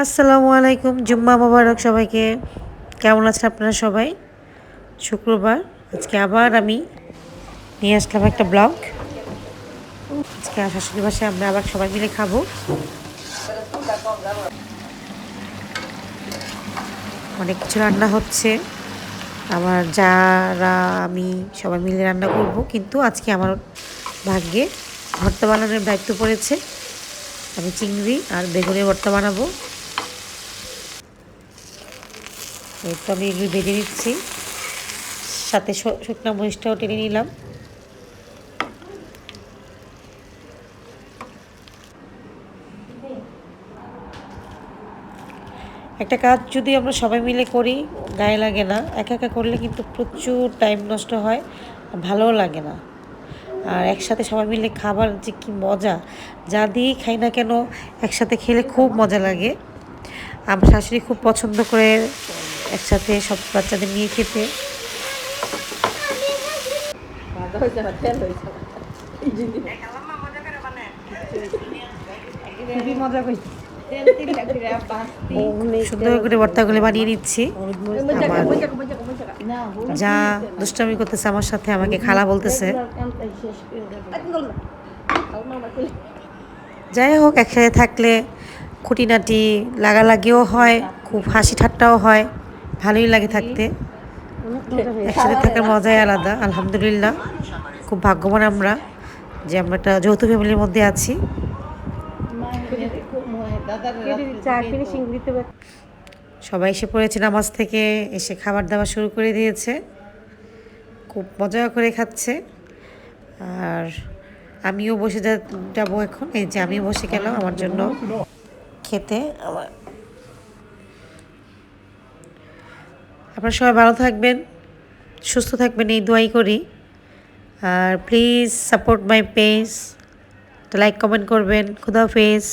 আসসালামু আলাইকুম, জুম্মা মোবারক সবাইকে। কেমন আছেন আপনারা সবাই? শুক্রবার আজকে আবার আমি নিয়ে আসলাম একটা ব্লগ। আজকে শাশুড়ি বাসায় আমরা আবার সবাই মিলে খাবো। অনেক কিছু রান্না হচ্ছে, আমার যারা আমি সবাই মিলে রান্না করব, কিন্তু আজকে আমার ভাগ্যে ভর্তা বানানোর দায়িত্ব পড়েছে। আমি চিংড়ি আর বেগুনের ভর্তা বানাবো। এই তো আমি এগুলি ভেজে নিচ্ছি, সাথে শুকনো মরিচটাও টেনে নিলাম। একটা কাজ যদি আমরা সবাই মিলে করি গায়ে লাগে না, একা একা করলে কিন্তু প্রচুর টাইম নষ্ট হয়, ভালোও লাগে না। আর একসাথে সবাই মিলে খাবার যে কি মজা, যা দিয়েই খাই না কেন একসাথে খেলে খুব মজা লাগে। আমার শাশুড়ি খুব পছন্দ করে একসাথে সব বাচ্চাদের নিয়ে খেতে। সুন্দর করে ভর্তাগুলো বানিয়ে নিচ্ছি। আমার যা দুষ্টামি করতেছে আমার সাথে, আমাকে খালা বলতেছে। যাই হোক, একসাথে থাকলে খুঁটিনাটি লাগালাগিও হয়, খুব হাসি ঠাট্টাও হয়, ভালোই লাগে থাকতে। একসাথে থাকার মজাই আলাদা। আলহামদুলিল্লাহ, খুব ভাগ্যবান আমরা যে আমরা একটা যৌথ ফ্যামিলির মধ্যে আছি। সবাই এসে পড়েছে নামাজ থেকে, এসে খাবার দাবার শুরু করে দিয়েছে, খুব মজা করে খাচ্ছে। আর আমিও বসে যাবো এখন। এই যে আমিও বসে গেলাম আমার জন্য খেতে। আপনারা সবাই ভালো থাকবেন, সুস্থ থাকবেন, এই দোয়াই করি। আর please support my page, like comment করবেন। খুদা হাফেজ।